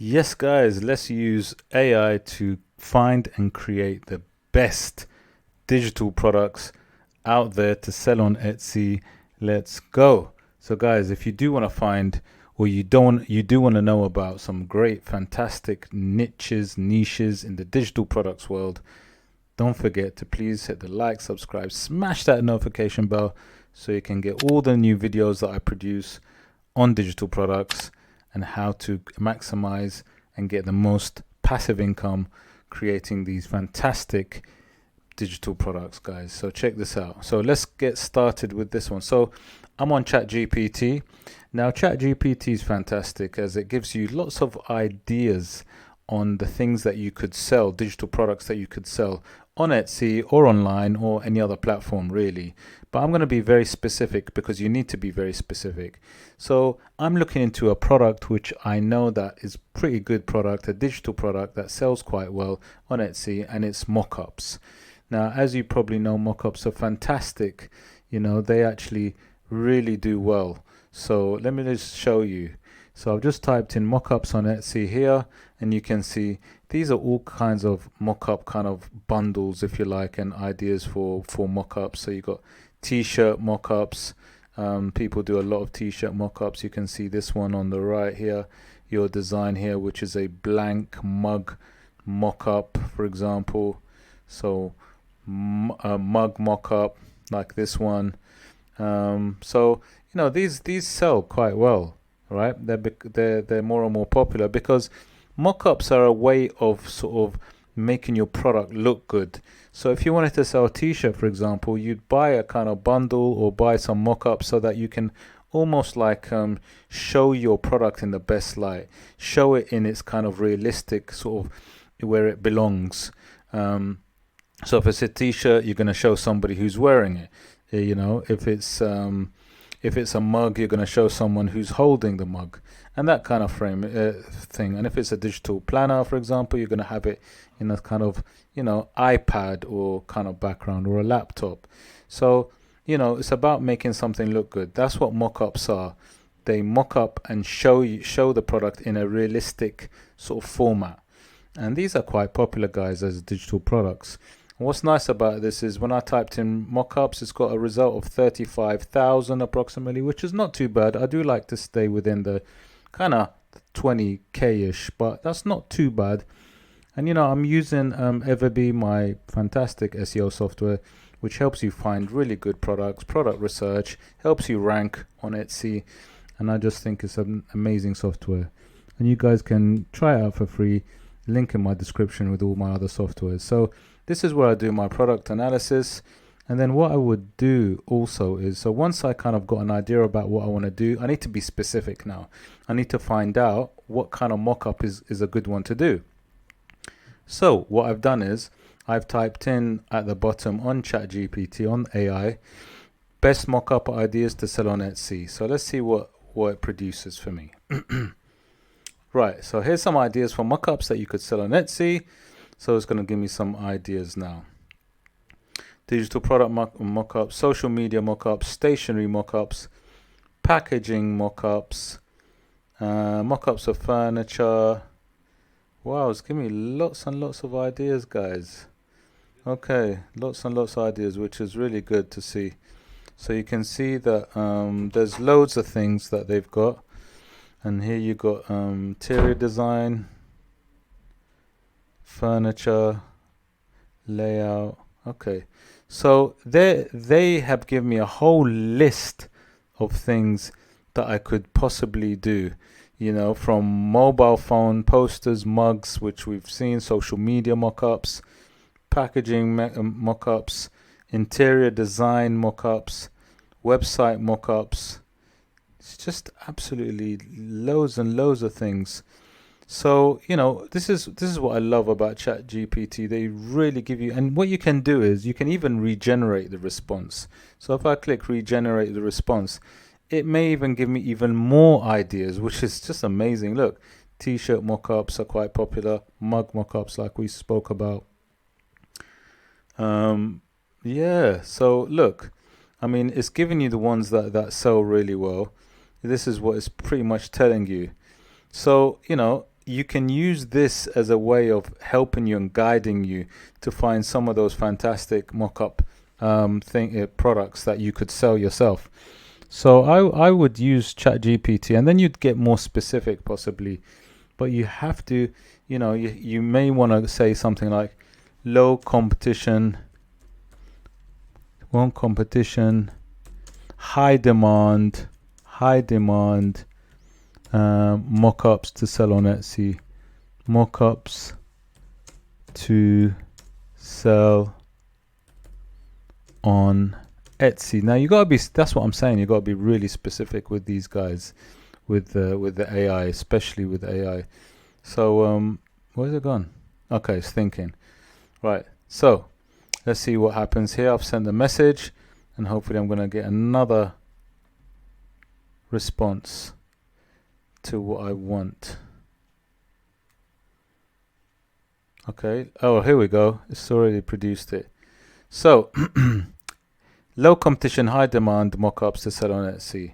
Yes, guys, let's use AI to find and create the best digital products out there to sell on Etsy. Let's go. So, guys, if you do want to find or you do want to know about some great, fantastic niches in the digital products world, don't forget to please hit the like, subscribe, smash that notification bell so you can get all the new videos that I produce on digital products and how to maximize and get the most passive income creating these fantastic digital products, guys. So check this out. So let's get started with this one. So I'm on ChatGPT. Now ChatGPT is fantastic as it gives you lots of ideas on the things that you could sell, digital products that you could sell on Etsy or online or any other platform really. But I'm going to be very specific because you need to be very specific. So I'm looking into a product which I know that is pretty good product, a digital product that sells quite well on Etsy, and it's Mockups. Now, as you probably know, Mockups are fantastic. You know, they actually really do well. So let me just show you. So I've just typed in mockups on Etsy here, and you can see these are all kinds of mockup kind of bundles, if you like, and ideas for mockups. So you got t-shirt mockups. People do a lot of t-shirt mockups. You can see this one on the right here, your design here, which is a blank mug mockup, for example. So a mug mockup like this one. So you know these sell quite well, right? They're more and more popular because mock-ups are a way of sort of making your product look good. So if you wanted to sell a t-shirt, for example, you'd buy a kind of bundle or buy some mock-ups so that you can almost like show your product in the best light, show it in its kind of realistic sort of where it belongs. So if it's a t-shirt, you're going to show somebody who's wearing it. You know, if it's a mug, you're going to show someone who's holding the mug, and that kind of frame thing. And if it's a digital planner, for example, you're going to have it in a kind of, you know, iPad or kind of background or a laptop. So, you know, it's about making something look good. That's what mock-ups are. They mock up and show the product in a realistic sort of format. And these are quite popular, guys, as digital products. What's nice about this is when I typed in mockups, it's got a result of 35,000 approximately, which is not too bad. I do like to stay within the kind of 20k-ish, but that's not too bad. And you know, I'm using Everbee, my fantastic SEO software, which helps you find really good products, product research, helps you rank on Etsy, and I just think it's an amazing software. And you guys can try it out for free. Link in my description with all my other softwares. So this is where I do my product analysis. And then what I would do also is, so once I kind of got an idea about what I want to do, I need to be specific now. I need to find out what kind of mock-up is a good one to do. So what I've done is I've typed in at the bottom on ChatGPT, on AI, best mock-up ideas to sell on Etsy. So let's see what it produces for me. Right, so here's some ideas for mock-ups that you could sell on Etsy. So it's going to give me some ideas now. Digital product mock-ups, social media mock-ups, stationery mock-ups, packaging mock-ups, mock-ups of furniture. Wow, it's giving me lots and lots of ideas, guys. Okay, lots and lots of ideas, which is really good to see. So you can see that there's loads of things that they've got. And here you got interior design, furniture, layout. Okay, so they have given me a whole list of things that I could possibly do. You know, from mobile phone posters, mugs, which we've seen, social media mock-ups, packaging mock-ups, interior design mock-ups, website mock-ups. It's just absolutely loads and loads of things. So, you know, this is what I love about ChatGPT. They really give you, and what you can do is you can even regenerate the response. So if I click regenerate the response, it may even give me even more ideas, which is just amazing. Look, t-shirt mock-ups are quite popular, mug mock-ups like we spoke about. Yeah, so look, I mean, it's giving you the ones that sell really well. This is what it's pretty much telling you. So, you know, you can use this as a way of helping you and guiding you to find some of those fantastic mock-up products that you could sell yourself. So I would use ChatGPT, and then you'd get more specific possibly, but you have to, you may want to say something like low competition, high demand, mock-ups to sell on Etsy, mock-ups to sell on Etsy. Now you gotta be, that's what I'm saying, you gotta be really specific with these guys, with the AI, especially with AI. So where's it gone? Okay, it's thinking. Right, so let's see what happens here. I've sent a message and hopefully I'm gonna get another response to what I want. Okay, oh, here we go, it's already produced it. So low competition, high demand mock-ups to sell on Etsy.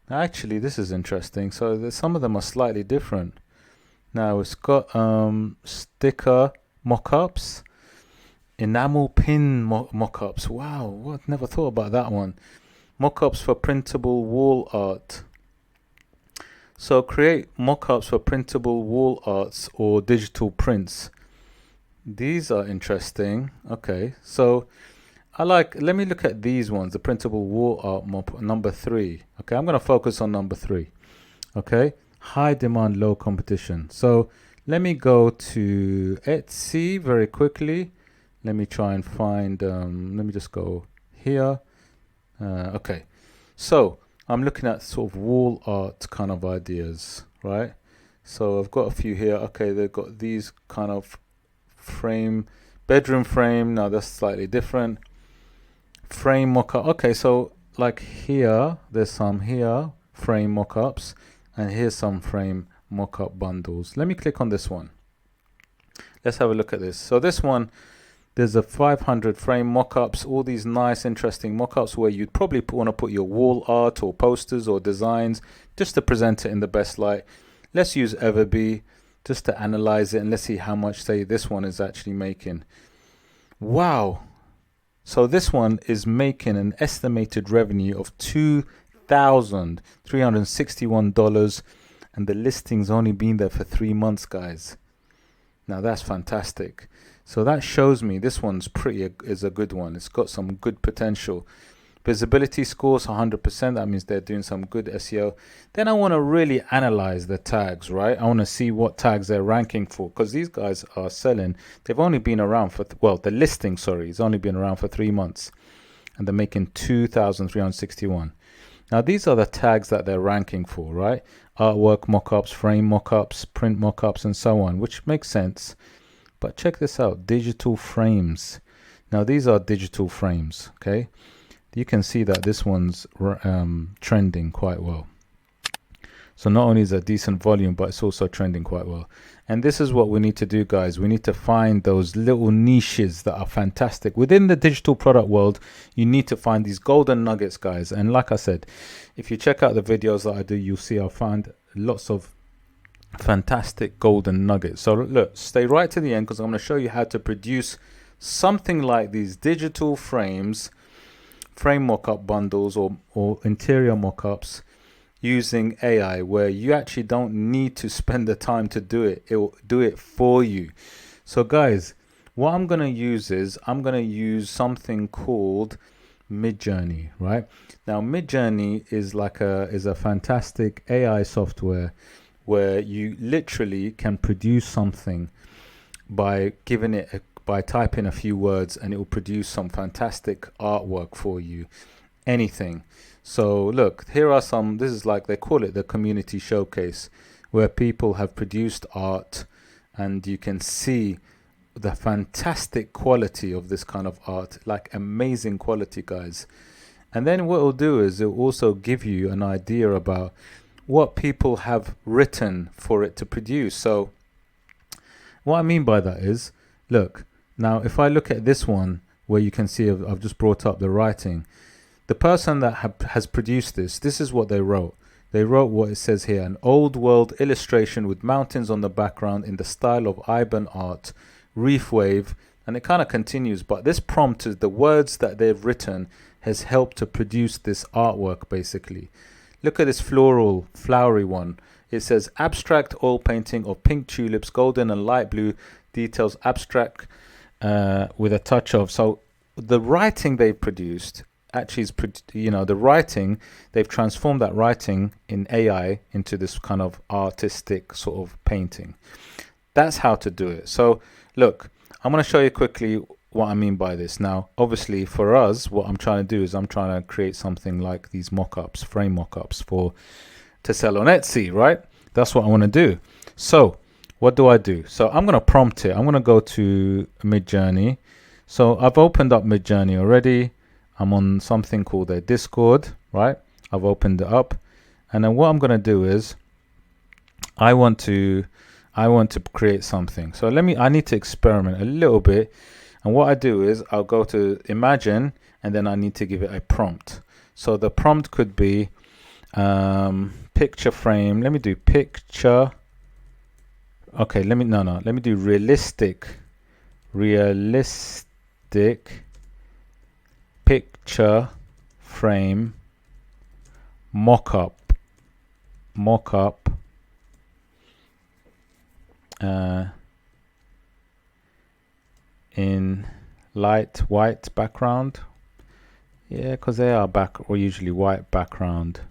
Now, actually, this is interesting. So some of them are slightly different. Now it's got sticker mock-ups, enamel pin mock-ups. Wow, what? Never thought about that one. Mock-ups for printable wall art. So create mock-ups for printable wall arts or digital prints. These are interesting. Okay, so let me look at these ones, the printable wall art number 3. Okay, I'm going to focus on number 3. Okay, high demand, low competition. So let me go to Etsy very quickly. Let me try and find, let me just go here. Okay, so I'm looking at sort of wall art kind of ideas, right? So I've got a few here. Okay, they've got these kind of bedroom frame. Now that's slightly different. Frame mock-up. Okay, so like here, there's some here, frame mock-ups, and here's some frame mock-up bundles. Let me click on this one. Let's have a look at this. So this one, there's a 500 frame mock-ups, all these nice, interesting mock-ups where you'd probably want to put your wall art or posters or designs just to present it in the best light. Let's use Everbee just to analyze it, and let's see how much, say, this one is actually making. Wow. So this one is making an estimated revenue of $2,361, and the listing's only been there for 3 months, guys. Now that's fantastic. So that shows me this one's is a good one. It's got some good potential. Visibility scores 100%. That means they're doing some good SEO. Then I want to really analyze the tags, right? I want to see what tags they're ranking for, because these guys are selling. They've only been around for, the listing, sorry, has only been around for 3 months, and they're making 2,361. Now these are the tags that they're ranking for, right? Artwork mockups, frame mockups, print mockups, and so on, which makes sense. But check this out, digital frames. Now these are digital frames, okay? You can see that this one's trending quite well. So not only is it a decent volume, but it's also trending quite well. And this is what we need to do, guys. We need to find those little niches that are fantastic. Within the digital product world, you need to find these golden nuggets, guys. And like I said, if you check out the videos that I do, you'll see I'll find lots of fantastic golden nuggets. So look, stay right to the end, because I'm going to show you how to produce something like these digital frames, frame mock-up bundles, or interior mock-ups using AI, where you actually don't need to spend the time to do it. It will do it for you. So guys, what I'm going to use is I'm going to use something called Midjourney, right? Now Midjourney is a fantastic AI software where you literally can produce something by typing a few words, and it will produce some fantastic artwork for you, anything. So look, here are some, this is like, they call it the community showcase, where people have produced art, and you can see the fantastic quality of this kind of art, like amazing quality, guys. And then what it'll do is it'll also give you an idea about what people have written for it to produce. So what I mean by that is, look, now if I look at this one, where you can see I've just brought up the writing, the person that has produced this is what they wrote. They wrote what it says here: an old world illustration with mountains on the background in the style of Iban art, reef wave, and it kind of continues. But this prompt is the words that they've written has helped to produce this artwork basically. Look at this floral, flowery one. It says abstract oil painting of pink tulips, golden and light blue details, abstract with a touch of. So the writing they produced actually is, the writing, they've transformed that writing in AI into this kind of artistic sort of painting. That's how to do it. So look, I'm going to show you quickly what I mean by this. Now, obviously for us, what I'm trying to do is I'm trying to create something like these mock-ups, frame mock-ups to sell on Etsy, right? That's what I want to do. So what do I do? So I'm going to prompt it. I'm going to go to Midjourney. So I've opened up Midjourney already. I'm on something called a Discord, right? I've opened it up. And then what I'm going to do is I want to create something. So I need to experiment a little bit. And what I do is I'll go to Imagine, and then I need to give it a prompt. So the prompt could be picture frame. Let me do picture. Okay, let me do realistic picture frame mock-up in light white background. Yeah, because they are usually white background.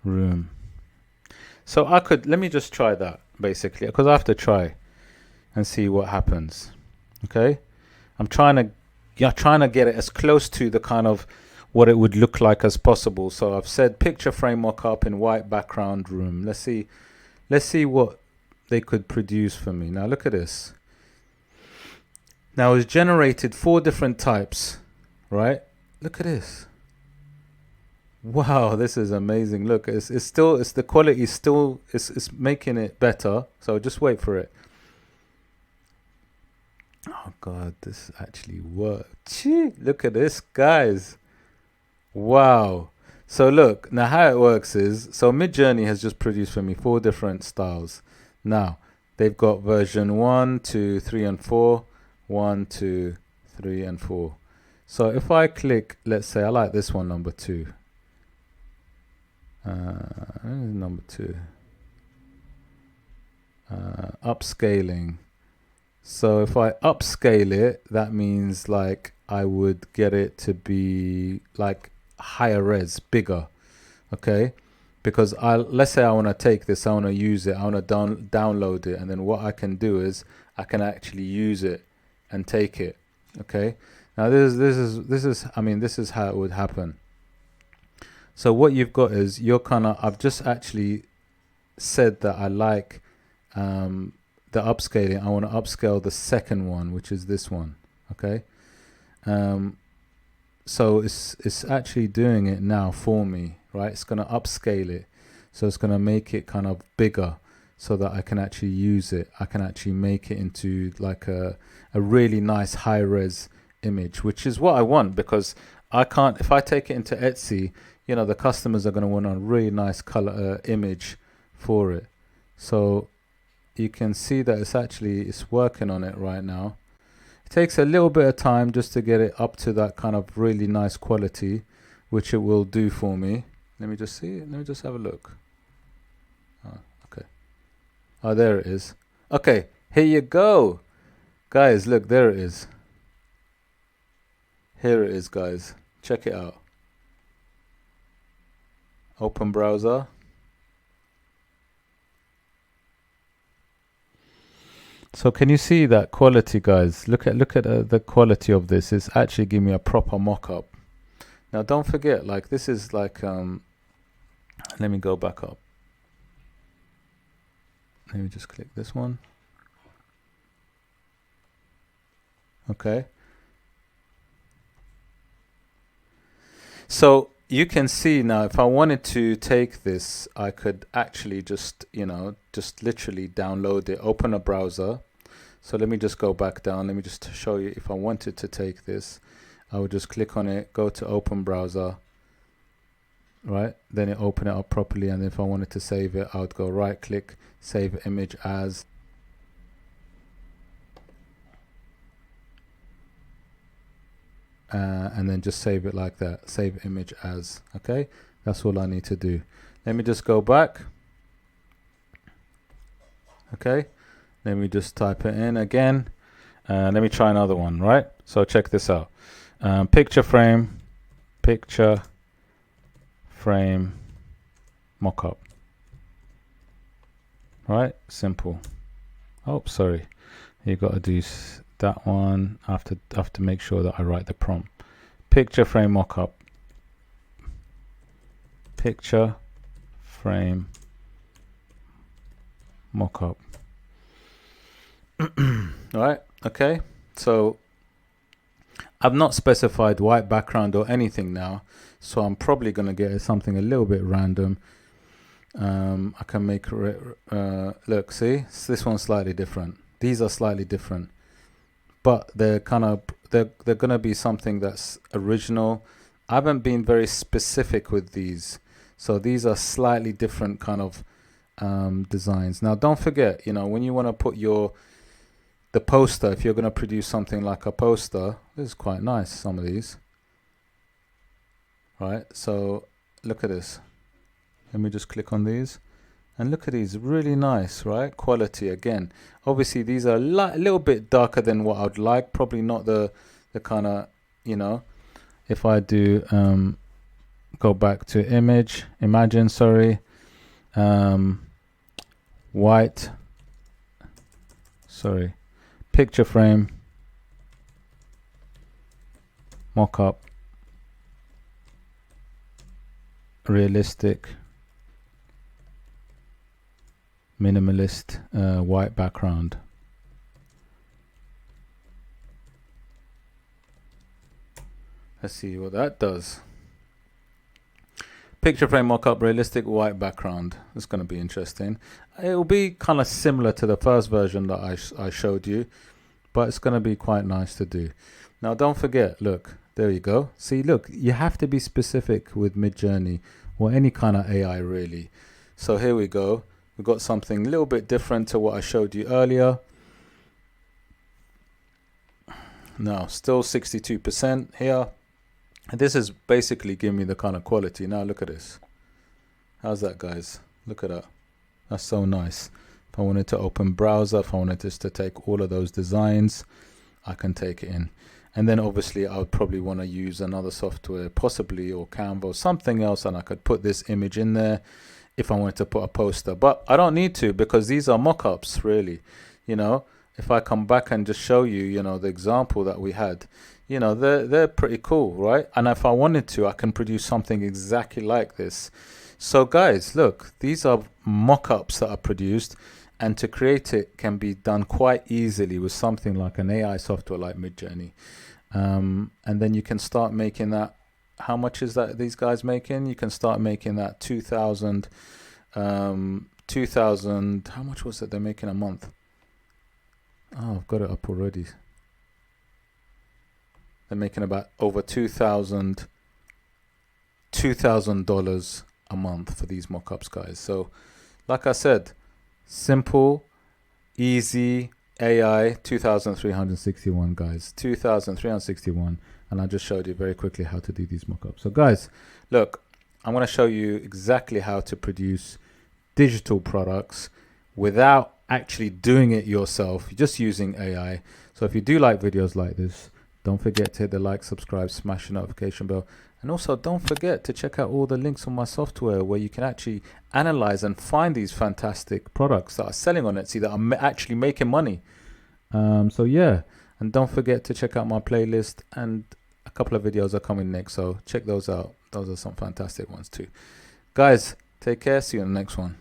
Room. So let me just try that basically, because I have to try and see what happens. Okay, I'm trying to get it as close to the kind of what it would look like as possible. So I've said picture frame mock-up in white background room. Let's see what they could produce for me. Now look at this. Now it's generated 4 different types, right? Look at this. Wow, this is amazing. Look, it's the quality is still, it's making it better. So just wait for it. Oh God, this actually worked. Gee, look at this, guys. Wow. So look, now how it works is, so Midjourney has just produced for me 4 different styles. Now, they've got version 1, 2, 3, and 4. 1, 2, 3, and 4. So if I click, let's say I like this one, number 2. Number 2. Upscaling. So if I upscale it, that means like I would get it to be like higher res, bigger. Okay, because let's say I want to take this, I want to use it, I want to download it, and then what I can do is I can actually use it and take it. Okay, now this is how it would happen. So what you've got is I've just actually said that I like the upscaling. I want to upscale the second one, which is this one. Okay, so it's actually doing it now for me, right? It's going to upscale it, so it's going to make it kind of bigger so that I can actually use it. I can actually make it into like a really nice high res image, which is what I want, because I can't, if I take it into Etsy, the customers are going to want a really nice color image for it. So you can see that it's working on it right now. It takes a little bit of time just to get it up to that kind of really nice quality, which it will do for me. Let me just see it. Let me just have a look. Oh, okay. Oh, there it is. Okay, here you go. Guys, look, there it is. Here it is, guys. Check it out. Open browser. So can you see that quality, guys? Look at the quality of this. It's actually giving me a proper mock-up. Now don't forget, like this is like let me go back up. Let me just click this one. Okay. So you can see now, if I wanted to take this, I could actually just literally download it, open a browser. So let me just go back down. Let me just show you, if I wanted to take this, I would just click on it, go to open browser, right? Then it open it up properly. And if I wanted to save it, I would go right click, save image as. And then just save it like that, save image as. Okay, that's all I need to do. Let me just go back. Okay, let me just type it in again. Let me try another one, right? So check this out. Picture frame mockup. Right, simple. Oh, sorry, you got to do that one. I have to make sure that I write the prompt. Picture frame mockup. Picture frame mockup. Right, okay, so I've not specified white background or anything now, so I'm probably going to get something a little bit random. I can make look, see, this one's slightly different. These are slightly different, but they're kind of they're going to be something that's original. I haven't been very specific with these, so these are slightly different kind of designs. Now don't forget, you know, when you want to put the poster, if you're going to produce something like a poster, this is quite nice, some of these, right? So look at this. Let me just click on these and look at these, really nice, right? Quality again. Obviously these are a little bit darker than what I'd like, probably not the kind of, you know, if I do go back to imagine, sorry, white, sorry, picture frame mockup, realistic, minimalist, white background. Let's see what that does. Picture frame mockup, realistic white background. It's going to be interesting. It will be kind of similar to the first version that I showed you, but it's going to be quite nice to do. Now don't forget, look, there you go. See, look, you have to be specific with Midjourney or any kind of AI really. So here we go. We've got something a little bit different to what I showed you earlier. Now still 62% here. And this is basically giving me the kind of quality. Now look at this. How's that, guys? Look at that. That's so nice. If I wanted to open browser, if I wanted just to take all of those designs, I can take it in. And then obviously I would probably want to use another software, possibly, or Canva or something else, and I could put this image in there if I wanted to put a poster. But I don't need to, because these are mock-ups really. You know, if I come back and just show you, you know, the example that we had, you know, they're pretty cool, right? And if I wanted to, I can produce something exactly like this. So guys, look, these are mock-ups that are produced, and to create it can be done quite easily with something like an AI software like Midjourney. And then you can start making that. How much is that these guys making? You can start making that 2,000, how much was it they're making a month? Oh, I've got it up already. They're making about over $2,000 a month for these mockups, guys. So like I said, simple, easy, AI, 2,361, guys, 2,361. And I just showed you very quickly how to do these mockups. So guys, look, I'm going to show you exactly how to produce digital products without actually doing it yourself, just using AI. So if you do like videos like this, don't forget to hit the like, subscribe, smash the notification bell. And also don't forget to check out all the links on my software where you can actually analyze and find these fantastic products that are selling on Etsy that are actually making money. So yeah, and don't forget to check out my playlist, and a couple of videos are coming next, so check those out. Those are some fantastic ones too. Guys, take care. See you in the next one.